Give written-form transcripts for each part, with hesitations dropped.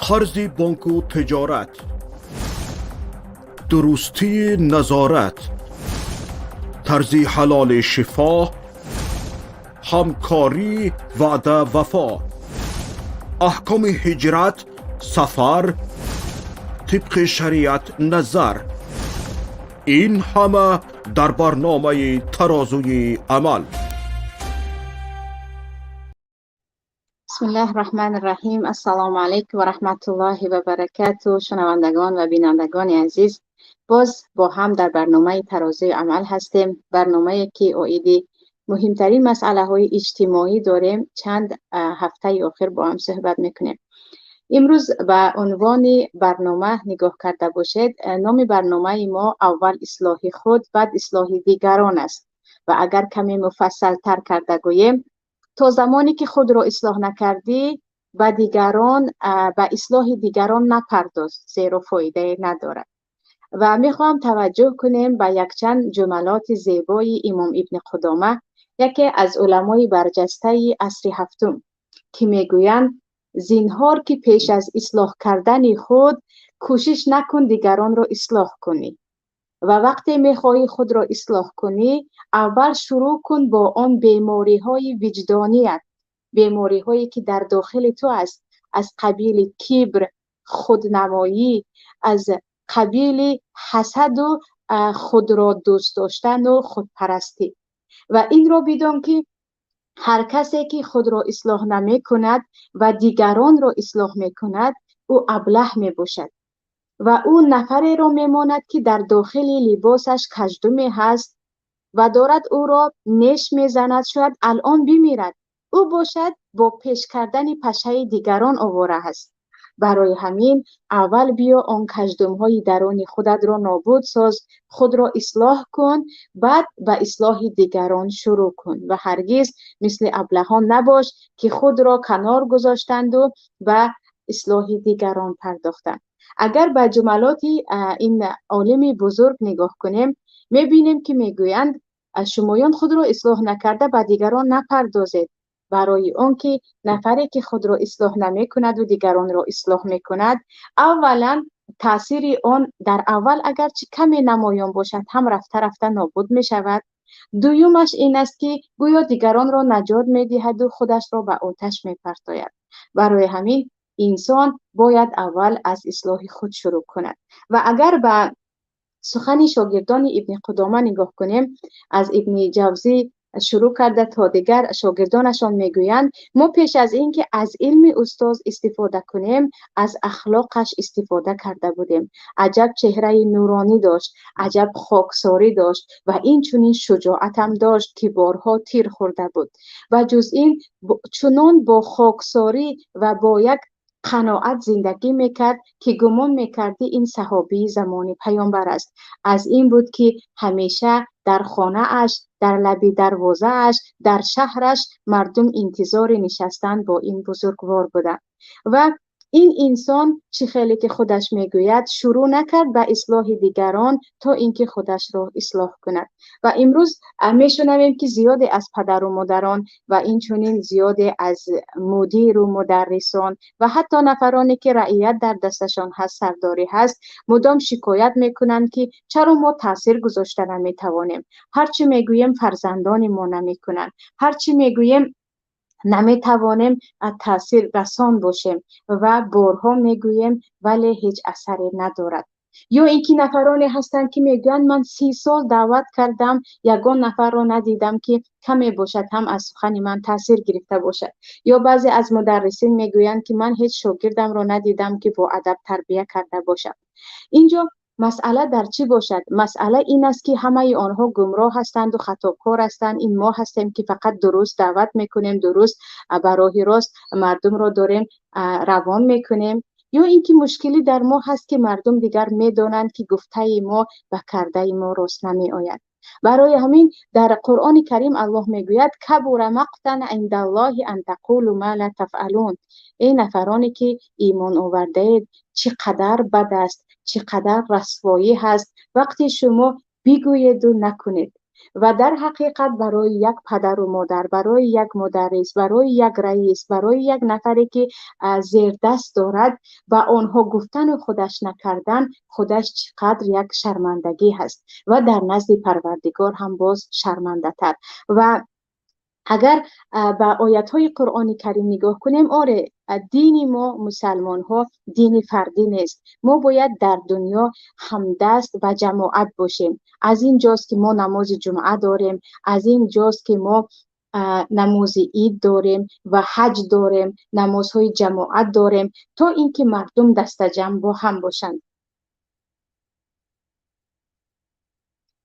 قرض بانک و تجارت، درستی نظارت، طرز حلال شفا، همکاری وعده وفا، احکام هجرت، سفر، طبق شریعت نظر، این همه در برنامه ترازوی عمل. بسم الله الرحمن الرحیم. السلام علیکم و رحمت الله و برکاته. شنوندگان و بینندگان عزیز، باز با هم در برنامه ترازوی عمل هستیم. برنامه که اویدی مهمترین مسئله های اجتماعی داریم. چند هفته آخر با هم صحبت میکنیم. امروز به عنوان برنامه نگاه کرده باشید. نام برنامه ما اول اصلاح خود، بعد اصلاح دیگران است. و اگر کمی مفصل تر کرده گوییم، تا زمانی که خود را اصلاح نکردی به دیگران، به اصلاح دیگران نپرداز، زیرا فایده ندارد. و میخوام توجه کنیم به یک چند جملات زیبای امام ابن قدامه، یکی از علمای برجسته عصر هفتم، که میگویند زینهار که پیش از اصلاح کردن خود کوشش نکن دیگران را اصلاح کنی، و وقتی میخواهی خود را اصلاح کنی اول شروع کن با آن بیماری های وجدانیت، بیماری هایی که در داخل تو است، از قبیل کبر، خودنمایی، از قبیل حسد و خود را دوست داشتن و خودپرستی. و این را بدان که هر کسی که خود را اصلاح نمی کند و دیگران را اصلاح می کند، او ابله می باشد و او نفری را میماند که در داخل لباسش کژدمی هست و دارد او را نیش میزند، شاید الان بمیرد. او باشد با پیش کردن پشه دیگران آواره است. برای همین اول بیا آن کژدم های درون خودت را نابود ساز، خود را اصلاح کن، بعد به اصلاح دیگران شروع کن و هرگز مثل ابلهان نباش که خود را کنار گذاشتند و به اصلاح دیگران پرداختند. اگر به جملات این عالم بزرگ نگاه کنیم، میبینیم که میگویند شمایان خود را اصلاح نکرده به دیگران نپردازید، برای آنکه نفری که خود را اصلاح نمی کند و دیگران را اصلاح می کند، اولا تاثیر آن در اول اگرچه کمی نمایان باشد هم رفته رفته نابود می شود. دویمش این است که گویا دیگران را نجات می دهد و خودش را به آتش می پرتاید. برای همین انسان باید اول از اصلاح خود شروع کند. و اگر به سخن شاگردان ابن قدامه نگاه کنیم، از ابن جوزی شروع کرده تا دیگر شاگردانشان میگویند ما پیش از اینکه از علم استاد استفاده کنیم از اخلاقش استفاده کرده بودیم. عجب چهره نورانی داشت، عجب خاکساری داشت و این چنین شجاعت هم داشت که بارها تیر خورده بود و جز این چنان با خاکساری و با یک قناعت زندگی میکرد که گمان میکردی این صحابی زمان پیامبر است. از این بود که همیشه در خانه اش، در لب دروازه اش، در شهرش مردم انتظار نشستن با این بزرگوار بودند. و این انسان چه خیلی که خودش میگوید شروع نکرد به اصلاح دیگران تا اینکه خودش را اصلاح کند. و امروز میشنویم که زیاد از پدر و مادران و این چنین زیاد از مدیر و مدرسان و حتی نفرانی که رعیت در دستشان هست، سرداری هست، مدام شکایت میکنند که چرا ما تاثیر گذاشته نمیتوانیم، هرچی میگوییم فرزندان ما نمیکنند، هرچی میگوییم نمیتوانیم تاثیر رسان باشیم و بارها میگوییم ولی هیچ اثری ندارد. یا اینکه نفرانی هستند که میگن من 30 سال دعوت کردم یگان نفر را ندیدم که کمی باشد هم از سخن من تاثیر گرفته باشد. یا بعضی از مدرسین میگویند که من هیچ شاگردم را ندیدم که با ادب تربیت کرده باشد. اینجا مسئله در چی باشد؟ مسئله این است که همه آنها گمراه هستند و خطاکار هستند. این ما هستیم که فقط درست دعوت میکنیم، درست به راه راست مردم را داریم روان میکنیم. یا اینکه مشکلی در ما هست که مردم دیگر میدانند که گفته ما و کرده ما راست نمی آید. برای همین در قرآن کریم الله میگوید کبر مقتا عند الله ان تقولوا ما لا تفعلون. این نفرانی که ایمان آورده اید چقدر بد است، چقدر رسوایی هست وقتی شما بگویید و نکنید. و در حقیقت برای یک پدر و مادر، برای یک مدرس، برای یک رئیس، برای یک نفری که زیر دست دارد و آنها گفتن و خودش نکردن، خودش چقدر یک شرمندگی هست و در نزد پروردگار هم باز شرمنده تر. و اگر به آیت های قرآن کریم نگاه کنیم، آره دین ما مسلمان ها دین فردی نیست. ما باید در دنیا همدست و جماعت باشیم. از این جاست که ما نماز جمعه داریم، از این جاست که ما نماز عید داریم و حج داریم، نمازهای جماعت داریم، تا اینکه مردم دست جمع با هم باشند.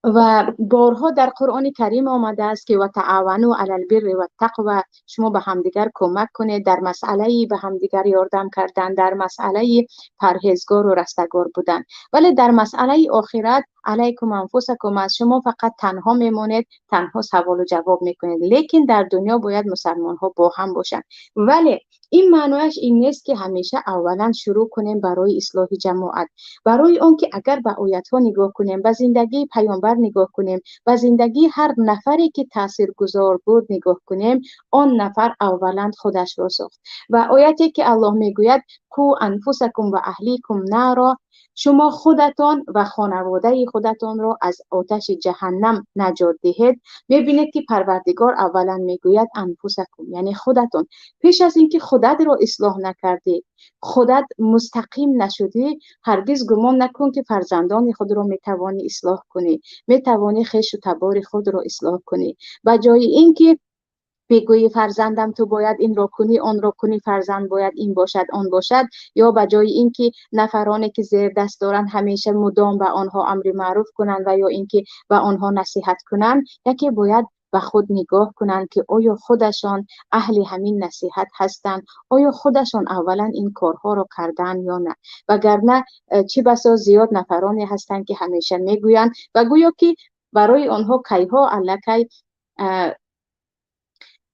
و بارها در قرآن کریم آمده است که و تعاونوا علی البر و التقوی، شما به همدیگر کمک کنید در مسئله به همدیگر یاردم کردن، در مسئله پرهیزگار و رستگار بودن. ولی در مسئله آخرت علیکم انفسکم، از شما فقط تنها میمونید، تنها سوال و جواب میکنید. لیکن در دنیا باید مسلمان ها با هم باشن. ولی این معنیش این نیست که همیشه اولا شروع کنیم برای اصلاح جماعت. برای اون که اگر به آیت ها نگاه کنیم، به زندگی پیامبر نگاه کنیم، به زندگی هر نفری که تاثیرگذار بود نگاه کنیم، آن نفر اولا خودش را ساخت. و آیتی که الله میگوید کو انفسکم و اهلیکم نارا، شما خودتان و خانواده خودتان را از آتش جهنم نجات دهید. میبینید که پروردگار اولا میگوید انفسکم، یعنی خودتان. پیش از اینکه خودت را اصلاح نکردی، خودت مستقیم نشدی، هرگز گمان نکن که فرزندان خود را میتوانی اصلاح کنی، میتوانی خویش و تبار خود را اصلاح کنی. و جای اینکه بگویی فرزندم تو باید این را کنی آن را کنی، فرزند باید این باشد آن باشد، یا به جای اینکه نفرانی که زیر دست دارن همیشه مدام به آنها امر معروف کنند و یا اینکه به آنها نصیحت کنند، یکی باید به خود نگاه کنند که آیا خودشان اهل همین نصیحت هستند، آیا خودشان اولا این کارها را کردن یا نه. وگرنه چه بسا زیاد نفرانی هستند که همیشه میگویند و گویا که برای آنها کیها الکی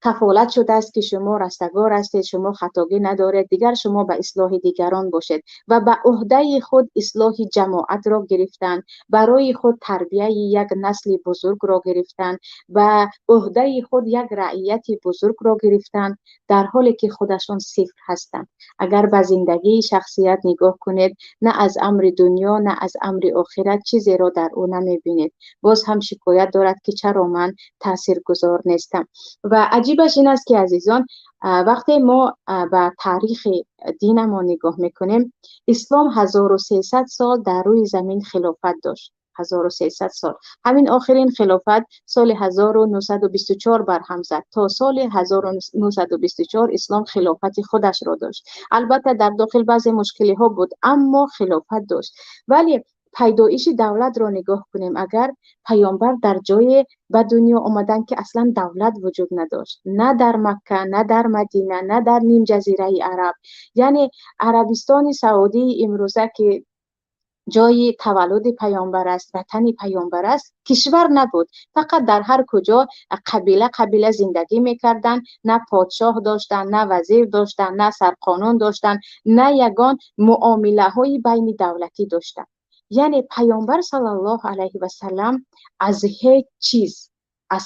کفالت شده است که شما رستگار هستید، شما خطاگی ندارید، دیگر شما به اصلاح دیگران باشید. و به عهده خود اصلاح جماعت را گرفتن، برای خود تربیه یک نسل بزرگ را گرفتن، و عهده خود یک رعیت بزرگ را گرفتن، در حالی که خودشان صفر هستند. اگر به زندگی شخصیت نگاه کنید، نه از امر دنیا نه از امر آخرت چیزی را در او نمیبینید. باز هم شکایت دارد که چرا من تاثیرگذار نیستم. و عجیبش این است که عزیزان، وقتی ما به تاریخ دین ما نگاه میکنیم، اسلام 1300 سال در روی زمین خلافت داشت. 1300 سال. همین آخرین خلافت سال 1924 برهم زد. تا سال 1924 اسلام خلافت خودش را داشت. البته در داخل بعضی مشکلی ها بود، اما خلافت داشت. ولی پیدایش دولت را نگاه کنیم، اگر پیامبر در جای به دنیا آمدن که اصلا دولت وجود نداشت، نه در مکه، نه در مدینه، نه در نیم جزیره عرب. یعنی عربستان سعودی امروزه که جای تولد پیامبر است، وطن پیامبر است، کشور نبود. فقط در هر کجا قبیله زندگی میکردن، نه پادشاه داشتن، نه وزیر داشتن، نه سرقانون داشتن، نه یگان معامله های بین دولتی داشتن. یعنی پیامبر صلی الله علیه و سلم از هیچ چیز، از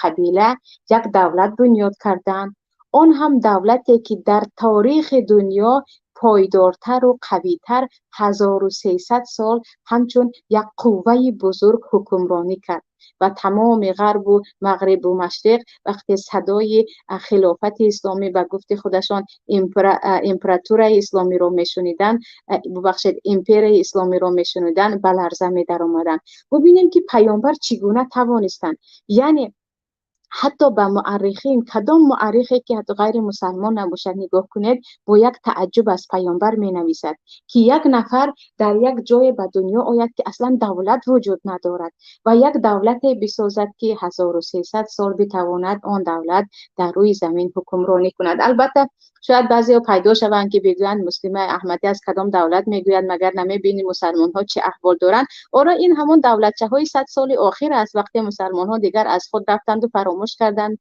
قبیله یک دولت بنیاد کردن، اون هم دولتی که در تاریخ دنیا پایدارتر و قویتر 1300 سال همچون یک قوه بزرگ حکمرانی کرد. و تمام غرب و مغرب و مشرق وقتی صدای خلافت اسلامی به گفت خودشان امپراتور اسلامی رو میشنیدن، ببخشید امپیر اسلامی رو میشنیدن، به لرزه می در آمدن. ببینیم که پیامبر چگونه توانستند. یعنی حتی به مورخین، کدام مورخی که حتی غیر مسلمان نباشد نگاه کنید، با یک تعجب از پیامبر می نویسد که یک نفر در یک جای به دنیا آید که اصلا دولت وجود ندارد و یک دولت بسازد که 1300 سال بتواند آن دولت در روی زمین حکمرانی کند. البته شاید بعضی ها پیدا شوند که بگویند مسلم احمدی از کدام دولت میگوید، مگر نمیبینی مسلمان ها چه احوال دارند؟ آره این همون دولتچه های 100 سال آخر است، وقتی مسلمان ها دیگر از خود رفتند و فراموش فراموش کردند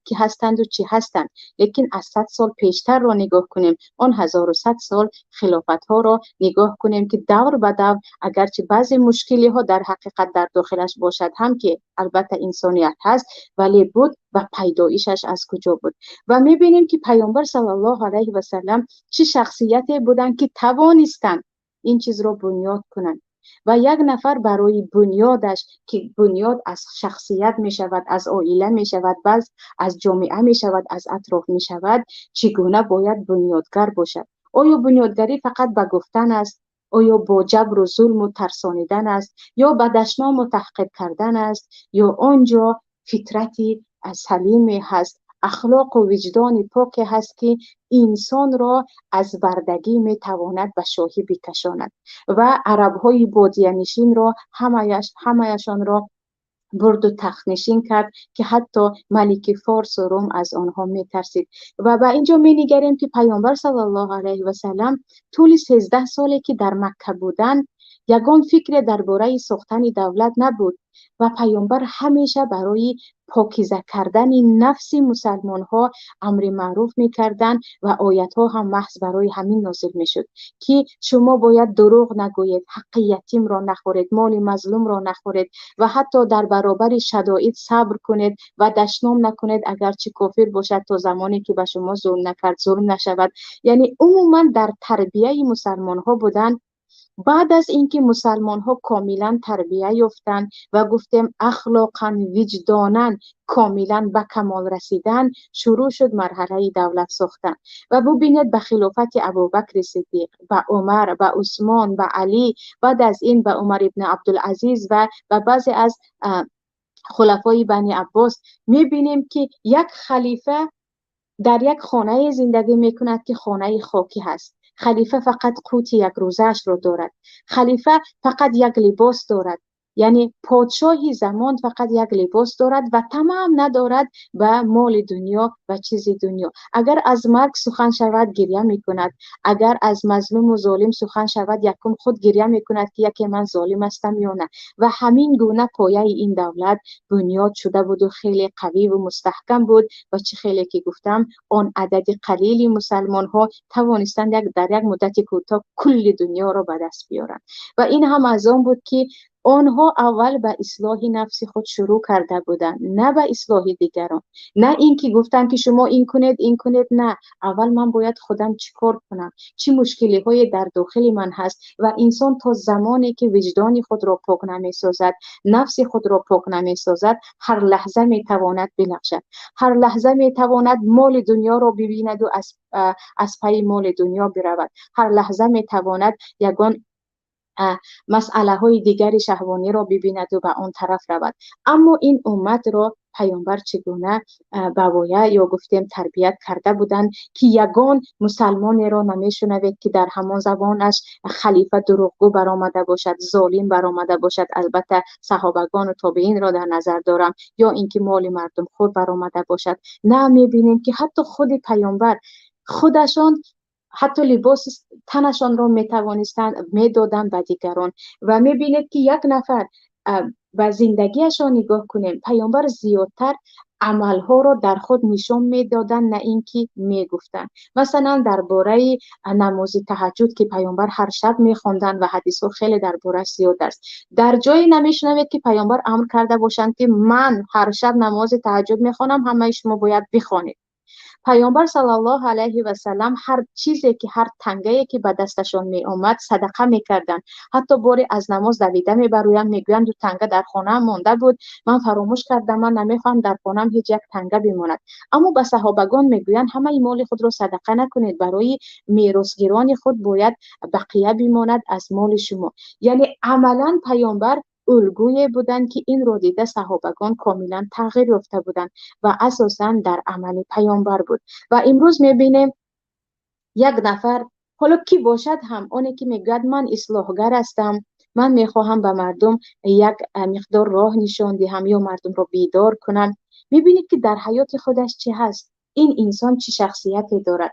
که هستند و چی هستند. لیکن از 100 سال پیشتر رو نگاه کنیم، آن 1100 سال خلافت ها رو نگاه کنیم که دور به دور اگرچه بعضی مشکلی ها در حقیقت در داخلش باشد هم که البته انسانیت هست، ولی بود و پیدایشش از کجا بود. و میبینیم که پیامبر صلی الله علیه و سلم چه شخصیتی بودند که توانستند این چیز رو بنیاد کنند. و یک نفر برای بنیادش که بنیاد از شخصیت می شود، از عائله می شود، بعد از جامعه می شود، از اطراف می شود، چگونه باید بنیادگر باشد؟ آیا بنیادگری فقط به گفتن است؟ آیا با جبر و ظلم و ترسانیدن است؟ یا به دشنام و تحقیر کردن است؟ یا آنجا فطرتی سلیمی هست، اخلاق و وجدان پاک هست که انسان را از بردگی می تواند به شاهی بکشاند؟ و عرب های بادیه نشین را همهشان را برد و تخت نشین کرد که حتی ملک فارس و روم از آنها می ترسید. و به اینجا می نگریم که پیامبر صلی الله علیه و سلم طول 13 سالی که در مکه بودند یگان فکر درباره ساختن دولت نبود و پیامبر همیشه برای پاکیزه کردن نفس مسلمان ها امر معروف می کردند و آیت ها هم محض برای همین نازل می شد که شما باید دروغ نگویید، حق یتیم را نخورید، مال مظلوم را نخورید و حتی در برابر شدائد صبر کنید و دشنام نکنید اگرچه کافر باشد تا زمانی که به شما ظلم نکرد ظلم نشود. یعنی عموما در تربیه مسلمان ها بودن. بعد از اینکه مسلمان ها کاملا تربیه یافتند و گفتیم اخلاقا وجدانا کاملا به کمال رسیدن، شروع شد مرحله دولت ساختن. و ببینید به خلافت ابوبکر صدیق، به عمر، به عثمان، به علی، بعد از این به عمر ابن عبدالعزیز و بعضی از خلفای بنی عباس میبینیم که یک خلیفه در یک خانه زندگی میکند که خانه خاکی هست. خلیفه فقط قوت یک روزش رو دارد. خلیفه فقط یک لباس دارد. یعنی پادشاهی زمان فقط یک لباس دارد و تمام ندارد به مال دنیا و چیز دنیا. اگر از مرگ سخن شود گریه میکند، اگر از مظلوم و ظالم سخن شود یکم خود گریه میکند که یکی من ظالم هستم یا نه. و همین گونه پایه این دولت بنیاد شده بود و خیلی قوی و مستحکم بود. و چه خیلی که گفتم آن عدد قلیلی مسلمان ها توانستند در یک مدت کوتاه کل دنیا را به دست بیارند. و این هم از آن بود که آنها اول به اصلاح نفس خود شروع کرده بودند، نه به اصلاح دیگران. نه اینکه گفتن که شما این کنید این کنید، نه، اول من باید خودم چیکار کنم، چی مشکلی های در داخل من هست. و انسان تا زمانی که وجدان خود را پاک نمی سازد، نفس خود را پاک نمی سازد، هر لحظه می تواند بلغزد، هر لحظه می تواند مال دنیا را ببیند و از پای مال دنیا برود، هر لحظه می تواند یگان مسئله های دیگر شهوانی را ببیند و به آن طرف رود. اما این امت را پیامبر چگونه بوایه یا گفتیم تربیت کرده بودند که یگان مسلمان را نمیشنوید که در همان زبانش خلیفه دروغگو برآمده باشد، ظالم برآمده باشد، البته صحابگان و تابعین را در نظر دارم، یا اینکه مال مردم خود برآمده باشد. نه، میبینیم که حتی خود پیامبر خودشان حتی لباس تنشان را میتوانستند میدادند به دیگران. و میبینید که یک نفر به زندگیشان نگاه کنیم، پیامبر زیادتر عملها را در خود نشان میدادن نه اینکه میگفتن. مثلا درباره نماز تهجد که پیامبر هر شب میخواندن و حدیث ها خیلی درباره‌اش زیاد است. در جایی نمیشنوید که پیامبر امر کرده باشند که من هر شب نماز تهجد میخوانم، همه شما باید بخوانید. پیامبر صلی الله علیه و سلم هر چیزی که هر تنگه‌ای که به دستشان می آمد صدقه میکردند. حتی باری از نماز دویده میبرویند، میگویند دو تنگه در خانه مانده بود، من فراموش کردم، من نمیخوام در خانم هیچ یک تنگه بماند. اما به صحابگان میگویند همه مال خود را صدقه نکنید، برای میراثگیران خود باید بقیه بماند از مال شما. یعنی عملا پیامبر الگوی بودند که این رو دیده صحابگان کاملا تغییر یافته بودند و اساسا در عمل پیامبر بود. و امروز میبینیم یک نفر، حالا کی باشد هم، اونی که میگوید من اصلاحگر هستم، من میخواهم به مردم یک مقدار راه نشان دهم یا مردم رو بیدار کنم، میبینید که در حیات خودش چی هست، این انسان چه شخصیتی دارد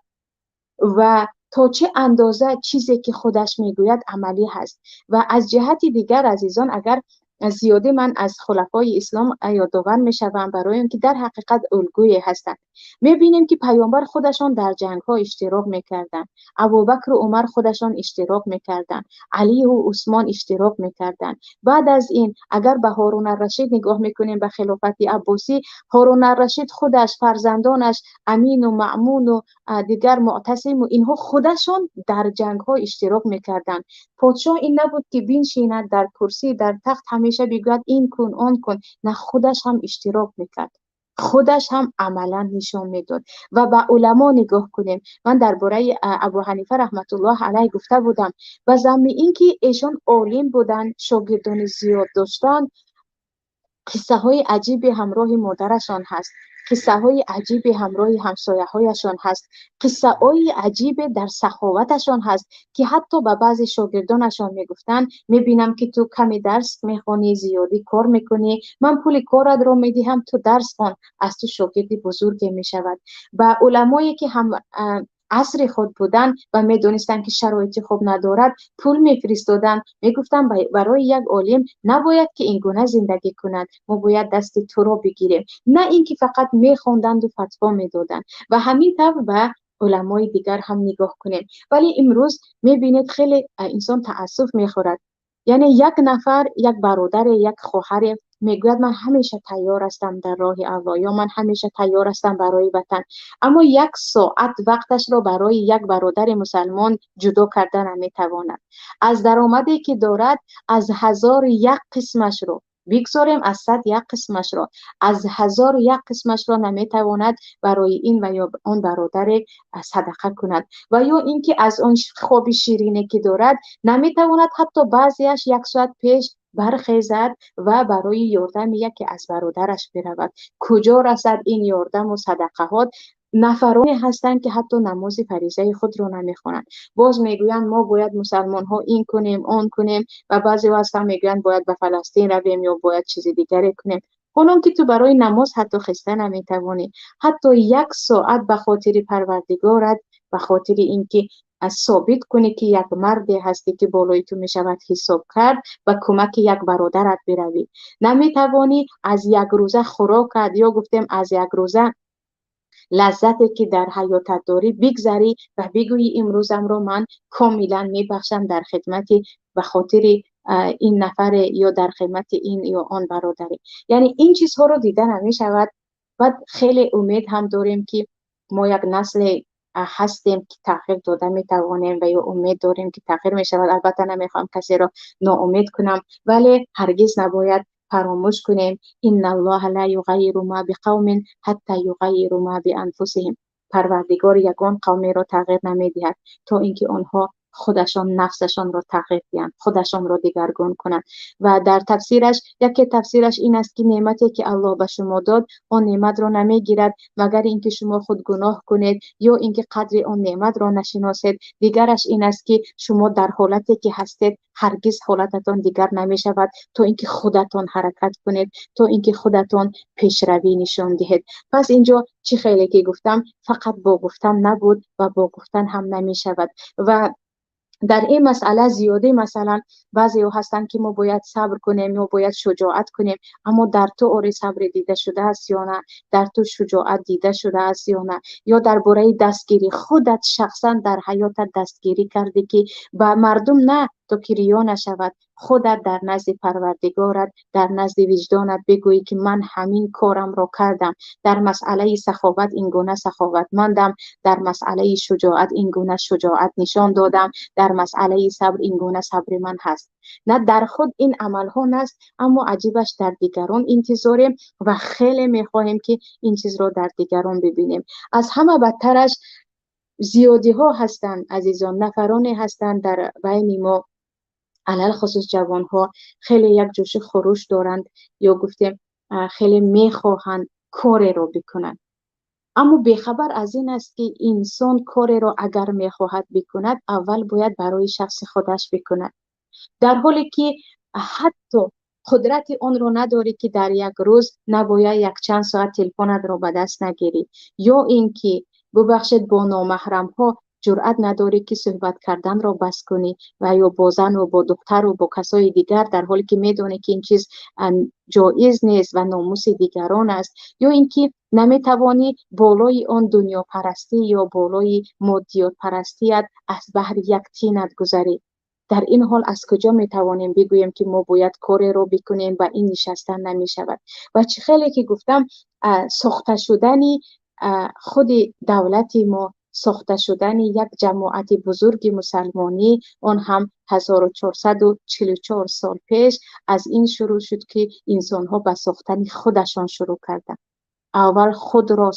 و تا چه اندازه چیزی که خودش میگوید عملی هست. و از جهت دیگر عزیزان، اگر زیاده من از خلفای اسلام یادآور میشوم برای اینکه در حقیقت الگوی هستند. میبینیم که پیامبر خودشان در جنگ ها اشتراک میکردند، ابوبکر و عمر خودشان اشتراک میکردند، علی و عثمان اشتراک میکردند. بعد از این اگر به هارون الرشید نگاه میکنیم به خلافت عباسی، هارون الرشید خودش، فرزندانش امین و مأمون و دیگر معتصم و اینها خودشان در جنگ ها اشتراک میکردند. پادشاه این نبود که بنشیند در کرسی در تخت همیشه بگوید این کن آن کن، نه، خودش هم اشتراک میکرد، خودش هم عملا نشان میداد. و به علما نگاه کنیم. من درباره ابو حنیفه رحمت الله علیه گفته بودم، و ضمن اینکه ایشان عالم بودن، شاگردان زیاد داشتن، قصه های عجیبی همراه مادرشان هست، قصه های عجیبی همراه همسایه هایشان هست، قصه های عجیبی در سخاوتشان هست که حتی به بعضی شاگردانشان میگفتن میبینم که تو کمی درس میخوانی، زیادی کار میکنی، من پول کارت رو میدهم تو درس خوان، از تو شاگرد بزرگی میشود. و علمایی که هم عصر خود بودن و میدونستن که شرایط خوب ندارد، پول میفرستادن، میگفتن برای یک عالم نباید که این گونه زندگی کند، ما باید دست تو رو بگیریم، نه اینکه فقط میخوندند و فتوا میدادن. و همین طور به علمای دیگر هم نگاه کنیم. ولی امروز میبینید خیلی انسان تأسف میخورد. یعنی یک نفر، یک برادر، یک خواهر میگوید من همیشه تیار هستم در راه الله، یا من همیشه تیار هستم برای وطن، اما یک ساعت وقتش را برای یک برادر مسلمان جدا کردن نمیتواند. از درآمدی که دارد از 1001 قسمش رو بگذاریم، از 101 قسمش را، از 1001 قسمش را نمیتواند برای این و یا آن برادر صدقه کند. و یا اینکه از آن خواب شیرینی که دارد نمیتواند حتی بعضیش یک ساعت پیش برخیزد و برای یاردم یکی از برادرش برود. کجا رسد این یاردم و صدقهات؟ نفرانی هستند که حتی نماز فریضه خود رو نمیخوانند. باز میگویند ما باید مسلمان ها این کنیم آن کنیم، و بعضی هستند میگویند باید به فلسطین رویم یا باید چیز دیگری کنیم. حالا که تو برای نماز حتی خسته نمیتوانی، حتی یک ساعت به خاطر پروردگارت، به خاطر اینکه ثابت کنی که یک مردی هستی که بالای تو میشود حساب کرد و کمک یک برادرت بروی، نمیتوانی از یک روزه خوراکت یا گفتیم از یک روزه لذتی که در حیاتت داری بگذری و بگویی امروزم رو من کاملا میبخشم در خدمت به خاطر این نفر یا در خدمت این یا آن برادری. یعنی این چیزها رو دیده نمیشود. و خیلی امید هم داریم که ما یک نسل هستیم که تغییر داده میتوانیم و یا امید داریم که تغییر میشود. البته نمیخوام کسی را ناامید کنم، ولی هرگز نباید فراموش کنیم ان الله لا یغیر ما بقوم حتی یغیروا ما بانفسهم. پروردگار یگان قومی را تغییر نمیدهد تا اینکه آنها خودشان نفسشان را تغییر دهند، خودشان را دگرگون کنند. و در تفسیرش یکی تفسیرش این است که نعمتی که الله به شما داد آن نعمت را نمیگیرد مگر اینکه شما خود گناه کنید یا اینکه قدر آن نعمت را نشناسید. دیگرش این است که شما در حالتی که هستید هرگز حالتتان دیگر نمی شود تا اینکه خودتان حرکت کنید، تا اینکه خودتان پیشروی نشان دهید. پس اینجا چی خیلی که گفتم فقط با گفتن نبود و با گفتن هم نمی شود. و در این مسئله زیاده مثلا بعضی ها هستن که ما باید صبر کنیم یا باید شجاعت کنیم، اما در تو آره صبر دیده شده است یا نه؟ در تو شجاعت دیده شده است یا نه؟ یا درباره دستگیری خودت شخصا در حیاتت دستگیری کردی که با مردم نه تا که ریا نشود، خودت در نزد پروردگارت در نزد وجدانت بگویی که من همین کارم را کردم، در مسئله سخاوت این گونه سخاوتمندم، در مسئله شجاعت این گونه شجاعت نشان دادم، در مسئله صبر این گونه صبر من هست. نه در خود این عمل ها نست، اما عجیبش در دیگران انتظاریم و خیلی میخواهیم که این چیز را در دیگران ببینیم. از همه بدترش زیادی ها هستند عزیزان، نفرانی هستند در بین ما علل خصوص جوان ها خیلی یک جوش خروش دارند یا گفتیم خیلی میخواهند کاری رو بکنند، اما بیخبر از این است که انسان کاری را اگر میخواهد بکند اول باید برای شخص خودش بکند، در حالی که حتی قدرت آن رو نداری که در یک روز نباید یک چند ساعت تلفنت رو به دست نگیری، یا اینکه ببخشید با نامحرم ها جرأت نداری که صحبت کردن را بس کنی و یا با زن و با دختر و با کسای دیگر، در حالی که میدونی که این چیز جایز نیست و ناموس دیگران است، یا اینکه نمیتوانی بالای آن دنیا پرستی یا بالای مادیات پرستیت از بحر یک تینت گذری. در این حال از کجا میتوانیم بگوییم که ما باید کاری رو بکنیم و این نشستن نمی شود؟ و چه خیلی که گفتم ساخته شدنی خود دولت ما، ساخته شدن یک جماعت بزرگ مسلمانی، آن هم 1444 سال پیش از این شروع شد که انسان ها به ساختن خودشان شروع کردند. اول خود را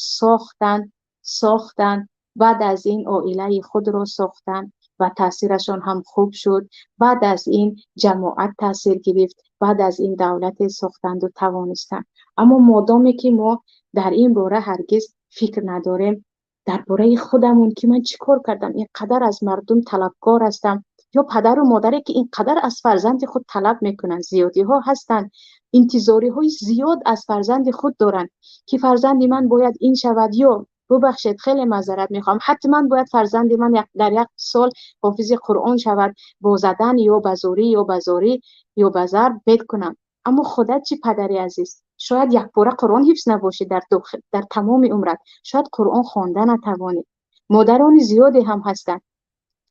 ساختن، بعد از این عائله خود را ساختن و تاثیرشان هم خوب شد. بعد از این جماعت تاثیر گرفت، بعد از این دولت ساختند و توانستند. اما مادامی که ما در این باره هرگز فکر نداریم درباره خودمون که من چیکار کردم، اینقدر از مردم طلبکار هستم، یا پدر و مادری که اینقدر از فرزند خود طلب میکنن، زیادی ها هستن، انتظاری های زیاد از فرزند خود دارن که فرزند من باید این شود، یا ببخشید خیلی معذرت میخوام، حتما باید فرزند من در یک سال حافظ قرآن شود، با زدن یا بزوری یا بزاری یا بزر بید کنم. اما خودت چی پدری عزیز؟ شاید یک باره قرآن حفظ نباشی در تمام عمرت، شاید قرآن خوانده نتوانی. مادران زیادی هم هستند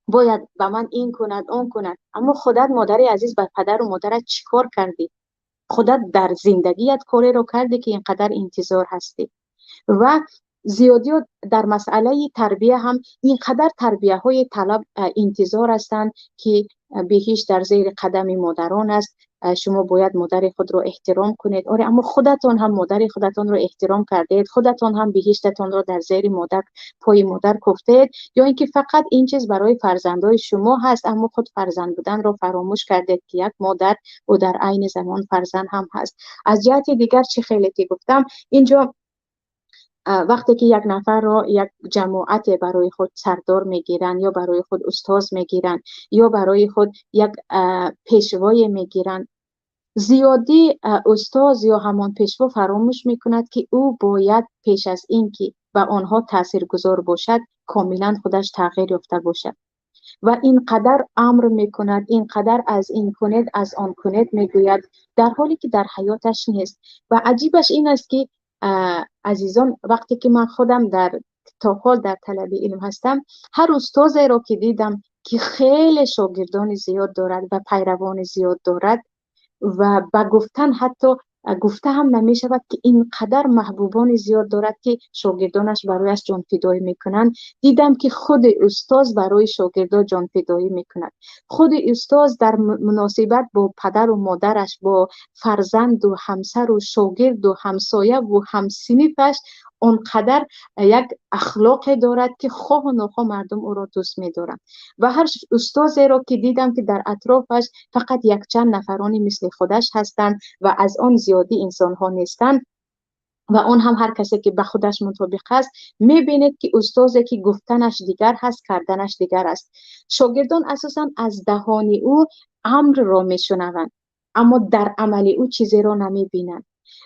باید به من این کند آن کند، اما خودت مادری عزیز به پدر و مادرت چیکار کردی؟ خودت در زندگیت کاری رو کردی که اینقدر انتظار هستی؟ و زیادی در مسئله تربیه هم اینقدر تربیه های طلب انتظار هستند که بهش در زیر قدم مادران است. شما باید مادر خود رو احترام کنید. آره، اما خودتان هم مادر خودتان رو احترام کردید؟ خودتان هم بهشتتان رو در زیر مادر، پای مادر کوفتید؟ یا اینکه فقط این چیز برای فرزندای شما هست اما خود فرزند بودن رو فراموش کردید که یک مادر و در عین زمان فرزند هم هست؟ از جهت دیگر چه خیلی که گفتم، اینجا وقتی که یک نفر را یک جماعت برای خود سردار میگیرن، یا برای خود استاد میگیرن، یا برای خود یک پیشوای میگیرن، زیادی استاد یا همان پیشوا فراموش میکند که او باید پیش از این که به آنها تاثیرگذار باشد کاملا خودش تغییر یافته باشد. و اینقدر امر میکند، اینقدر از این کنید از آن کنید میگوید، در حالی که در حیاتش نیست. و عجیبش این است که عزیزان، وقتی که من خودم تا حال در طلب علم هستم، هر استادی را که دیدم که خیلی شاگردان زیاد دارد و پیروان زیاد دارد و با گفتن حتی گفته هم نمی شود که اینقدر محبوبان زیاد دارد که شاگردانش برایش جان فدایی میکنند، دیدم که خود استاد برای شاگردا جان فدایی میکند. خود استاد در مناسبت با پدر و مادرش، با فرزند و همسر و شاگرد و همسایه و همسنفش اونقدر یک اخلاق دارد که خواه و ناخواه مردم او را دوست می‌دارند. و هر استادی را که دیدم که در اطرافش فقط یک چند نفرانی مثل خودش هستند و از آن زیادی انسان ها نیستند، و اون هم هر کسی که به خودش مطابق است، میبینید که استادی که گفتنش دیگر هست، کردنش دیگر است. شاگردان اساسا از دهان او امر را میشنوند اما در عمل او چیزی را نمیبینند.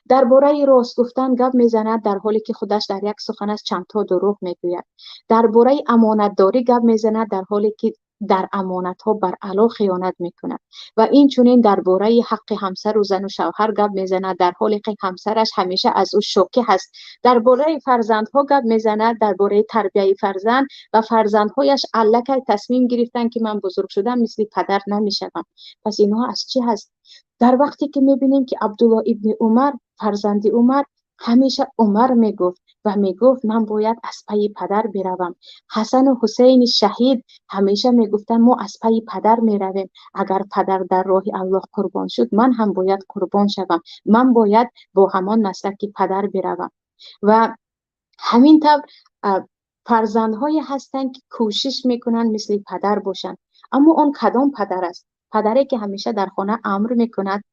درباره راست گفتن گپ میزند در حالی که خودش در یک سخنش چند تا دروغ میگوید. درباره امانت داری گپ میزند در حالی که در امانت ها بر علا خیانت میکند. و این چونین درباره حق همسر و زن و شوهر گپ میزند در حالی که همسرش همیشه از او شوکه هست. درباره فرزندها گپ میزند، درباره تربیت فرزند و فرزندهایش الکی تصمیم گرفتن که من بزرگ شدم مثل پدر نمیشوم. پس اینها از چی هست؟ در وقتی که میبینیم که عبدالله ابن عمر، فرزند عمر، همیشه عمر میگفت و میگفت من باید از پی پدر بروم. حسن و حسین شهید همیشه میگفتن ما از پی پدر میرویم، اگر پدر در راه الله قربان شد من هم باید قربان شوم، من باید با همان مسلک پدر بروم. و همین طور فرزندهایی هستند که کوشش میکنن مثل پدر باشن. اما اون کدام پدر است؟ پدری که همیشه در خانه امر میکند،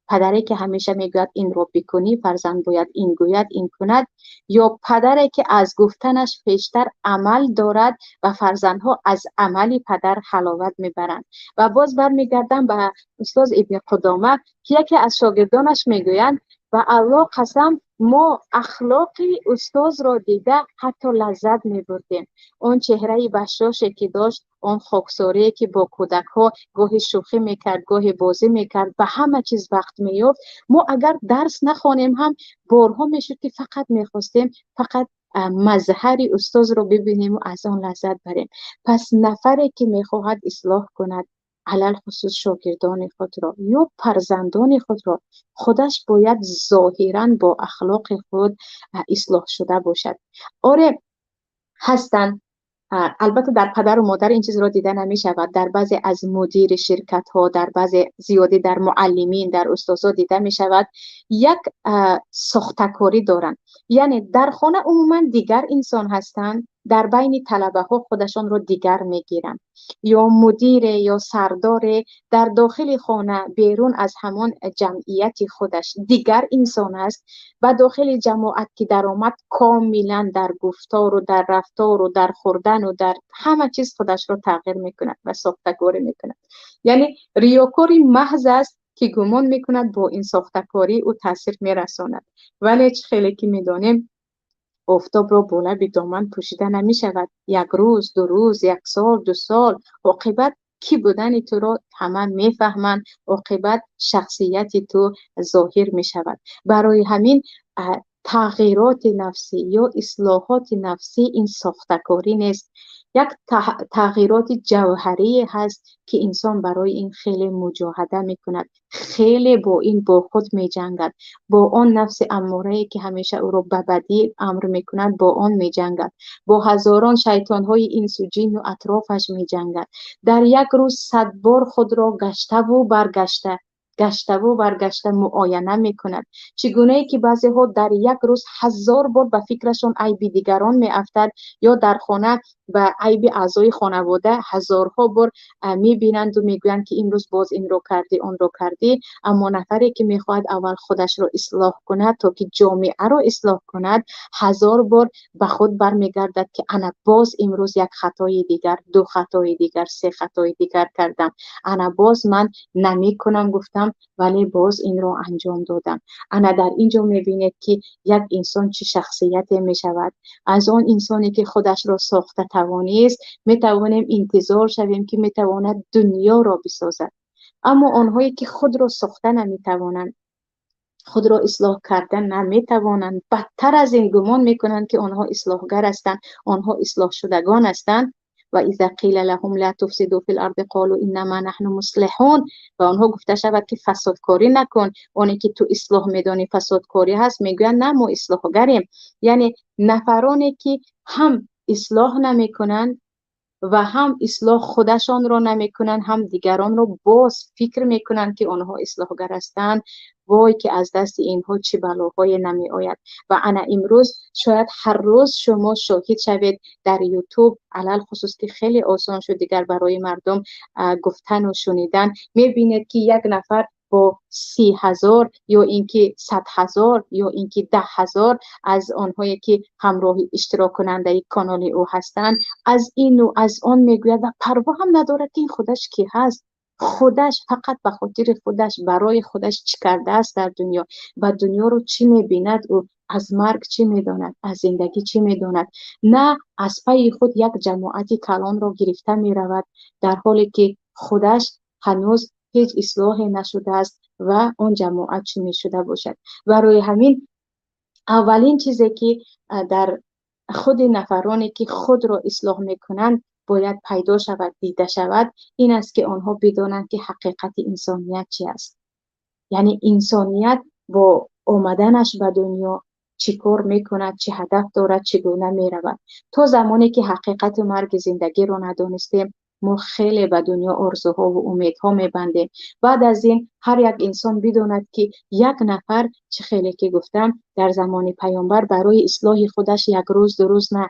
پدری که همیشه میگوید این رو بکنی، فرزند باید این گوید این کند، یا پدری که از گفتنش پیشتر عمل دارد و فرزندها از عمل پدر حلاوت میبرند؟ و باز برمیگردم به استاد ابن قدامه که یکی از شاگردانش میگویند و الله قسم ما اخلاقی استاد را دیده حتی لذت می بردیم. اون چهره بشاشی که داشت، اون خاکساری که با کودک ها گاهی شوخی میکرد، گاهی بازی میکرد، به همه چیز وقت میافت. ما اگر درس نخوانیم هم بارها میشد که فقط میخواستیم فقط مظهر استاد رو ببینیم و از آن لذت بریم. پس نفری که میخواهد اصلاح کند، علل خصوص شاگردان خود را یا فرزندان خود را، خودش باید ظاهرا با اخلاق خود اصلاح شده باشد. آره هستند، البته در پدر و مادر این چیز را دیده نمی شود، در بعضی از مدیر شرکت ها، در بعضی زیادی در معلمین، در استادها دیده می شود یک ساختکاری دارند. یعنی در خانه عموما دیگر انسان هستند، در بین طلبه ها خودشان را دیگر می گیرند، یا مدیر یا سردار در داخل خانه بیرون از همان جمعیت خودش دیگر انسان است، و داخل جماعت که در آمد کاملا در گفتار و در رفتار و در خوردن و در همه چیز خودش را تغییر میکند و ساختگاری میکند. یعنی ریاکاری محض است که گمان میکند با این ساختگاری او تاثیر میرساند، ولی خیلی که میدانیم آفتاب را بالا به دامن پوشیده نمی شود. یک روز، دو روز، یک سال، دو سال، عاقبت کی بودن تو را همه میفهمند، عاقبت شخصیت تو ظاهر می شود. برای همین تغییرات نفسی یا اصلاحات نفسی این ساختکاری نیست، یک تغییرات جوهری هست که انسان برای این خیلی مجاهده می کند، خیلی با این با خود می جنگد، با آن نفس اماره که همیشه او را به بدی امر می کند با آن می جنگد، با هزاران شیطان های اینس و جن و اطرافش می جنگد. در یک روز 100 بار خود را گشته و برگشته معاینه می کند. چگونه ای که بعضی ها در یک روز 1000 بار به فکرشون عیب دیگران می افتد، یا در خانه به عیب اعضای خانواده هزارها بار می بینند و می گویند که امروز باز این رو کردی اون رو کردی. اما نفری که می خواهد اول خودش رو اصلاح کند تا که جامعه رو اصلاح کند، 1000 بار به خود برمیگردد که انا باز امروز یک خطای دیگر، 2 خطای دیگر، 3 خطای دیگر کردم، انا باز من نمی کنم گفتم ولی باز این رو انجام دادم. انا در اینجا میبینید که یک انسان چه شخصیتی می شود. از آن انسانی که خودش را ساخته توانست می توانیم انتظار شویم که می تواند دنیا را بسازد. اما آنهایی که خود را ساخته نمی توانند، خود را اصلاح کردن نمی توانند، بدتر از این گمان می کنند که آنها اصلاحگر هستند، آنها اصلاح شدگان هستند. و اذا قیل لهم لا تفسدوا فی الارض قالوا انما نحن مصلحون، و آنها گفته شود که فسادکاری نکن، اونی که تو اصلاح میدانی فسادکاری هست، میگویند نه ما اصلاحگریم. یعنی نفرانی که هم اصلاح نمیکنند و هم اصلاح خودشان را نمیکنن، هم دیگران را باز فکر میکنن که آنها اصلاحگر هستند، وای که از دست اینها چه بلاهای نمی آید. و انا امروز شاید هر روز شما شاهد شوید در یوتیوب، علل خصوص که خیلی آسان شد دیگر برای مردم گفتن و شنیدن، میبینید که یک نفر با 30,000 یا اینکه 100,000 یا اینکه 10,000 از آنهایی که همراه اشتراک کننده کانال او هستند از این و از آن میگوید و پروا هم ندارد که این خودش کی هست. خودش فقط به خاطر خودش برای خودش چی کرده است در دنیا و دنیا رو چی میبیند، او از مرگ چی میداند، از زندگی چی میداند. نه از پای خود یک جماعتی کلان را گرفته میرود در حالی که خودش هنوز هیچ اصلاحی نشده است و اون جماعت چی میشده باشد. برای همین اولین چیزی که در خود نفرانی که خود را اصلاح میکنند باید پیدا شود، دیده شود، این است که آنها بدانند که حقیقت انسانیت چی است. یعنی انسانیت با آمدنش به دنیا چی کار میکند، چه هدف دارد، چگونه میرود. تا زمانی که حقیقت مرگ زندگی را ندانستیم ما خیلی به دنیا آرزوها و امیدها میبندیم. بعد از این هر یک انسان بداند که یک نفر، چه خیلی که گفتم در زمان پیامبر برای اصلاح خودش یک روز دو روز نه،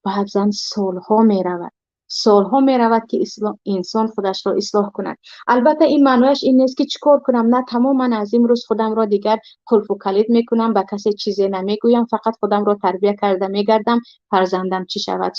بعضا سالها میرود. سالها می رود که انسان خودش را اصلاح کند. البته این معنیش این نیست که چیکار کنم، نه تماما از امروز خودم را دیگر قلف و کلید میکنم، به کسی چیزی نمیگویم، فقط خودم را تربیت کرده میگردم، فرزندم چی شود،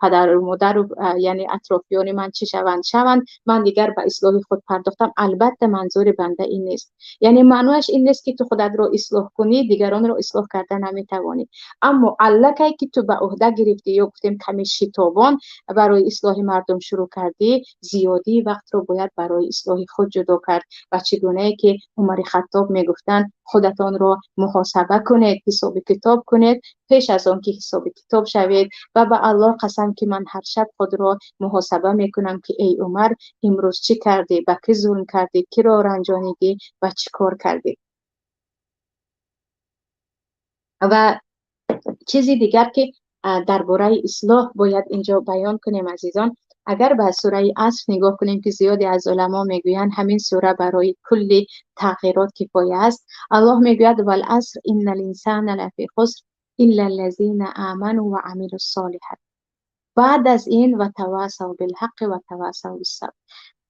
پدر و مادر و یعنی اطرافیان من چی شوند، من دیگر به اصلاح خود پرداختم. البته منظور بنده این نیست، یعنی معنیش این نیست که تو خودت را اصلاح کنی دیگران را اصلاح کرده نمیتوانی، اما الکی که تو به عهده گرفتی یا گفتیم کمی شتابان برای اصلاح مردم شروع کردی، زیادی وقت رو باید برای اصلاح خود جدا کرد. و چگونه که عمر خطاب میگفتن خودتان را محاسبه کنید، حساب کتاب کنید پیش از آن که حساب کتاب شوید. و به الله قسم که من هر شب خود را محاسبه میکنم که ای عمر امروز چی کردی، به کی ظلم کردی، کی را رنجانیدی و چی کار کردی. و چیزی دیگر که درباره اصلاح باید اینجا بیان کنیم عزیزان، اگر به سوره عصر نگاه کنیم که زیادی از علما میگویند همین سوره برای کلی تغییرات کفایه است. الله میگوید والعصر ان الانسان لفی خسر الا الذين آمنوا وعملوا الصالحات. بعد از این و تواصوا بالحق و تواصوا بالصبر.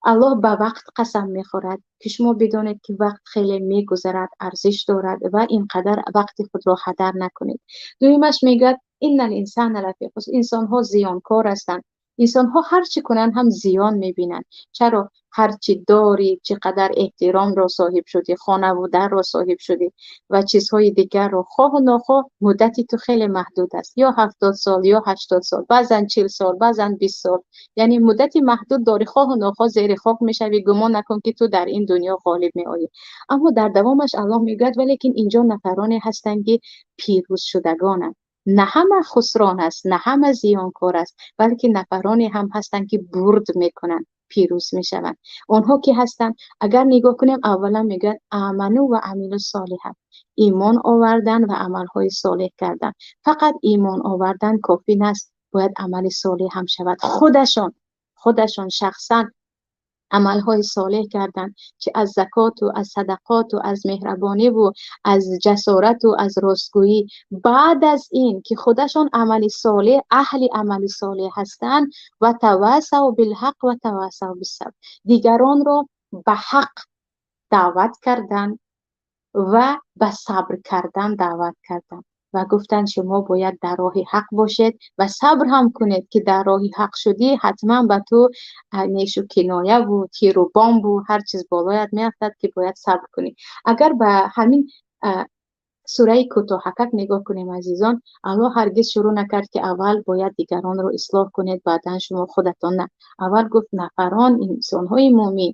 الله به وقت قسم میخورد که شما بدانید که وقت خیلی میگذرد، ارزش دارد و اینقدر وقت خود را هدر نکنید. دویمش میگوید ان الانسان لفی خسر، انسان ها زیانکار هستند، انسان ها هر چی کنند هم زیان میبینند. چرا؟ هر چی داری، چقدر احترام را صاحب شدی، خانه و در را صاحب شدی و چیزهای دیگر را خواه و ناخواه مدتی تو خیلی محدود است، یا 70 سال یا 80 سال، بعضن 40 سال، بعضن 20 سال، یعنی مدتی محدود داری، خواه و ناخواه زیر خاک میشوی. گمان نکن که تو در این دنیا غالب میآیی. اما در دوامش الله میگوید ولیکن اینجا نفرانی هستند که پیروز شدگانند. نه همه خسران است، نه همه زیانکار است، بلکه نفرانی هم هستند که برد میکنند، پیروز میشوند. آنها که هستند اگر نگاه کنیم اولا میگن آمنو و عملوا الصالحات، ایمان آوردن و عملهای صالح کردن. فقط ایمان آوردن کافی نیست، باید عمل صالح هم شود. خودشان شخصا عملهای صالح کردن که از زکات و از صدقات و از مهربانی و از جسارت و از راستگویی. بعد از این که خودشان عمل صالح، اهل عمل صالح هستند و تواصوا بالحق و تواصوا بالصبر، دیگران را به حق دعوت کردن و به صبر کردن دعوت کردن و گفتن شما باید در راه حق باشید و صبر هم کنید که در راه حق شدی حتما به تو نیش و کنایه و تیر و بامب و هر چیز بالایت میافتد که باید صبر کنی. اگر به همین سوره کوتاهک نگاه کنیم عزیزان، الله هرگز شروع نکرد که اول باید دیگران رو اصلاح کنید بعدا شما خودتان، نه. اول گفت نفران، انسان‌های مؤمن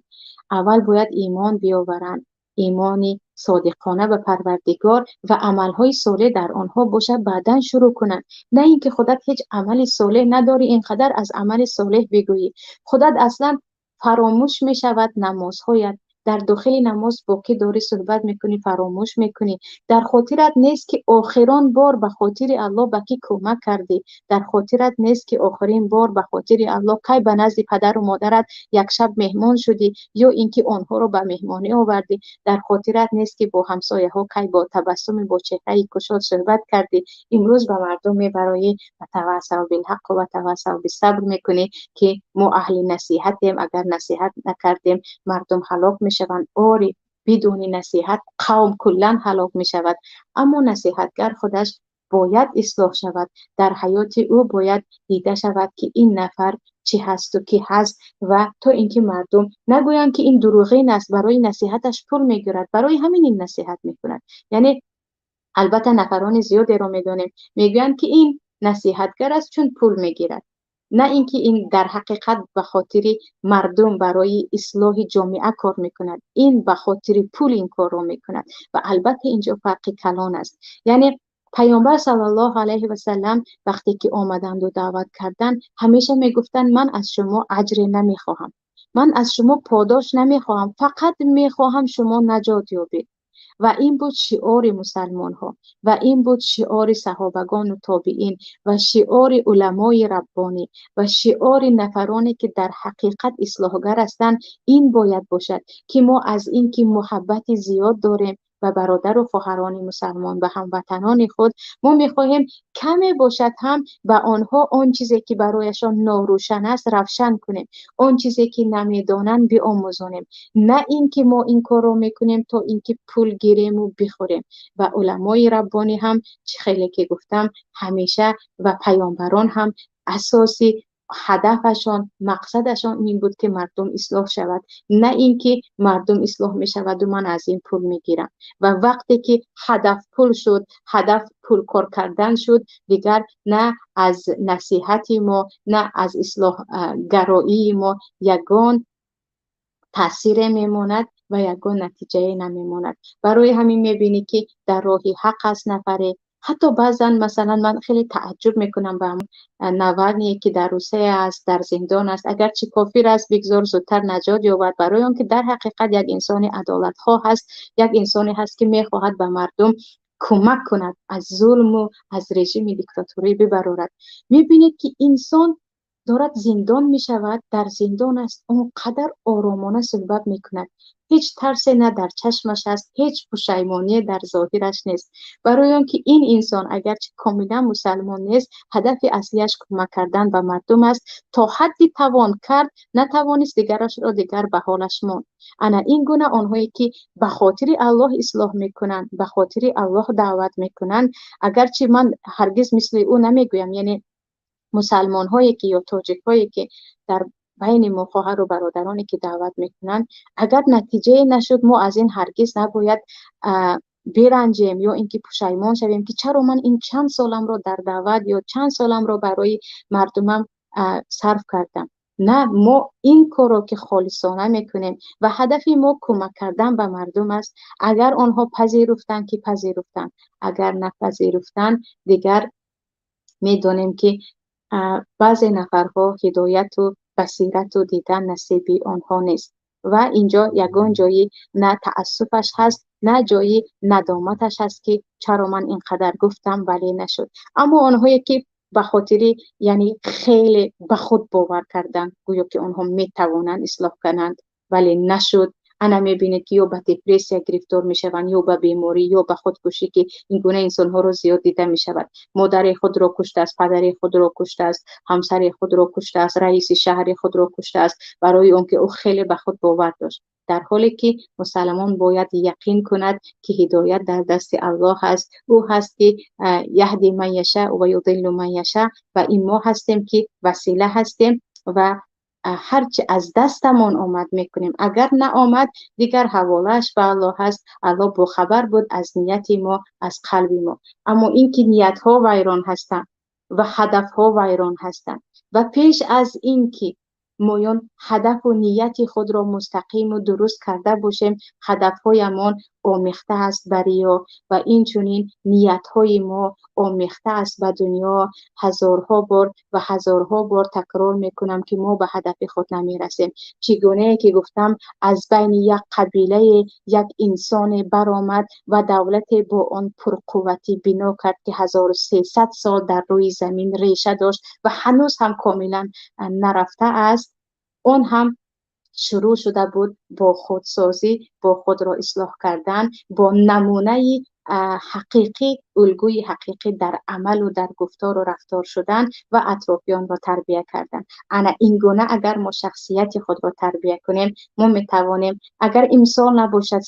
اول باید ایمان بیاورند، ایمانی صادقانه به پروردگار و عملهای صالح در آنها باشه، بعدا شروع کنند. نه اینکه خودت هیچ عمل صالح نداری اینقدر از عمل صالح بگویی، خودت اصلا فراموش می شود نمازهایت، در داخل نماز با که داری صحبت میکنی فراموش میکنی، در خاطرت نیست که آخرین بار به خاطر الله به کی کمک کردی، در خاطرت نیست که آخرین بار به خاطر الله کی به نزد پدر و مادرت یک شب مهمان شدی یا اینکه آنها رو به مهمانی آوردی، در خاطرت نیست که با همسایه ها کی با تبسم با چهره گشاد صحبت کردی. امروز به مردم برای تواصل بالحق و تواصل بالصبر میکنی که ما اهل نصیحتیم، اگر نصیحت نکردیم مردم هلاک میشوند. آری بدون نصیحت قوم کلا هلاک میشود، اما نصیحتگر خودش باید اصلاح شود، در حیات او باید دیده شود که این نفر چی هست و کی هست، و تا اینکه مردم نگویند که این دروغین است برای نصیحتش پول میگیرد، برای همین این نصیحت میکند. یعنی البته نفران زیادی رو میدونیم میگویند که این نصیحتگر است چون پول میگیرد، نه اینکه این در حقیقت به خاطر مردم برای اصلاح جامعه کار میکند، این به خاطر پول این کار رو میکند. و البته اینجا فرق کلان است. یعنی پیامبر صلی الله علیه و سلم وقتی که آمدند و دعوت کردند همیشه میگفتند من از شما اجر نمیخواهم، من از شما پاداش نمیخواهم، فقط میخواهم شما نجات یابید. و این بود شعار مسلمان ها و این بود شعار صحابگان و تابعین و شعار علمای ربانی و شعار نفرانی که در حقیقت اصلاحگر هستند. این باید باشد که ما از این که محبت زیاد داریم و برادر و خواهران مسلمان و هموطنان خود ما میخواهیم کمی باشد هم به آنها آن چیزی که برایشان ناروشن است روشن کنیم، آن چیزی که نمیدانند بیاموزانیم، نه اینکه ما این کار رو میکنیم تا اینکه پول گیریم و بخوریم. و علمای ربانی هم چه خیلی که گفتم همیشه و پیامبران هم اساسی هدفشان مقصدشان این بود که مردم اصلاح شود، نه اینکه مردم اصلاح می شود و من از این پول می گیرم. و وقتی که هدف پول شد، هدف پول کار کردن شد، دیگر نه از نصیحتی ما نه از اصلاح گرایی ما یگان تاثیر میموند و یگان نتیجه نمیموند. برای همین میبینی که در راه حق است نفره، حتی بعضا مثلا من خیلی تعجب میکنم به نوانی که در روسیه است، در زندان است، اگر چه کافر است بگذار زودتر نجات یابد، برای آنکه در حقیقت یک انسان عدالت خواه است، یک انسانی هست که میخواهد به مردم کمک کند، از ظلم و از رژیم دیکتاتوری ببرد. میبینید که انسان دارد زندان می شود، در زندان است، اونقدر آرامانه صحبت می کند، هیچ ترسی نه در چشمش است، هیچ پشیمانی در ظاهرش نیست. برای آنکه این انسان اگرچه کاملا مسلمان نیست، هدف اصلیش کمک کردن به مردم است، تا حدی توان کرد نتوانست دیگرش را دیگر به حالش ماند. انا این گونه آنهایی که به خاطر الله اصلاح میکنند، به خاطر الله دعوت میکنند، اگرچه من هرگز مثل او نمیگویم، یعنی مسلمان هایی که یا تاجیک هایی که در بین ما خواهر و برادرانی که دعوت میکنن، اگر نتیجه نشد ما از این هرگز نباید برنجیم یا اینکه پشیمان شویم که چرا من این چند سالم رو در دعوت یا چند سالم رو برای مردمم صرف کردم. نه، ما این کار رو که خالصانه میکنیم و هدف ما کمک کردن به مردم است. اگر آنها پذیرفتن که پذیرفتن، اگر نپذیرفتن دیگر میدونیم که بعضی نفرها هدایت و بصیرت و دیدن نصیبی آنها نیست و اینجا یگان جایی نه تأسفش هست نه جایی ندامتش هست که چرا من اینقدر گفتم ولی نشد. اما آنهایی که به خاطر یعنی خیلی به خود باور کردن گویا که آنها میتوانند اصلاح کنند ولی نشد، انا میبینید که یا به دپرسیا گرفتار میشوند یا به بیماری یا به خودکشی که این گونه انسان ها رو زیاد دیده میشود. مادر خود را کشته است، پدر خود را کشته است، همسر خود را کشته است، رئیس شهر خود را کشته است برای اونکه او خیلی به خود باور داشت. در حالی که مسلمان باید یقین کند که هدایت در دست الله است، او هست که یهدی من یشاء و یضل من یشاء و این ما هستیم که وسیله هستیم و هرچی از دستمون آمد میکنیم، اگر نه آمد دیگر حوالهش به الله هست. الله با خبر بود از نیت ما، از قلب ما. اما اینکه نیت ها ویران هستند و هدف ها ویران هستند و پیش از اینکه مایان هدف و نیت خود را مستقیم و درست کرده باشیم، هدف هایمان آمیخته است به ریا و این چنین نیت های ما آمیخته است به دنیا. هزارها بار و هزارها بار تکرار میکنم که ما به هدف خود نمیرسیم. چگونه که گفتم از بین یک قبیله یک انسان برآمد و دولت با آن پرقوتی بنا کرد که 1300 سال در روی زمین ریشه داشت و هنوز هم کاملا نرفته است. اون هم شروع شده بود با خودسازی، با خود را اصلاح کردن، با نمونه حقیقی، الگوی حقیقی در عمل و در گفتار و رفتار شدن و اطرافیان را تربیت کردن. انا این گونه اگر ما شخصیت خود را تربیت کنیم، ما میتوانیم اگر امسال نباشد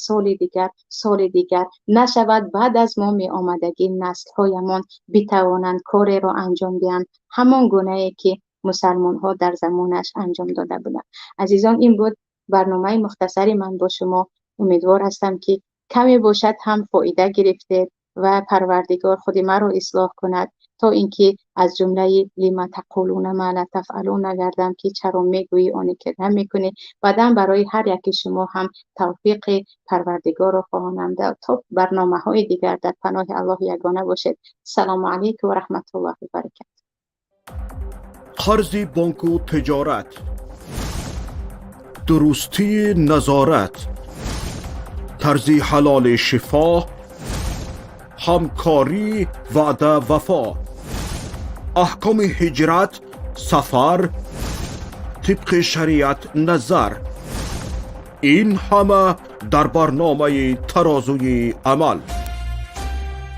سال دیگر نشود بعد از ما می آمدگی نسل هایمان بتوانند کاری را انجام دهند همان گونه که مسلمان ها در زمانش انجام داده بودند. عزیزان، این بود برنامه مختصری من با شما. امیدوار هستم که کمی باشد هم فایده گرفتید و پروردگار خود ما را اصلاح کند تا اینکه از جمله لما تقولون ما لا تفعلون نگردم که چرا میگویی آنی که نمیکنی. بعدم برای هر یک شما هم توفیق پروردگار را خواهم داد تا برنامه های دیگر در پناه الله یگانه باشید. سلام علیکم و رحمت الله و برکاته. قرض بانک و تجارت، درستی نظارت، طرز حلال شفا، همکاری وعده وفا، احکام هجرت، سفر، طبق شریعت نظر، این همه در برنامه ترازوی عمل.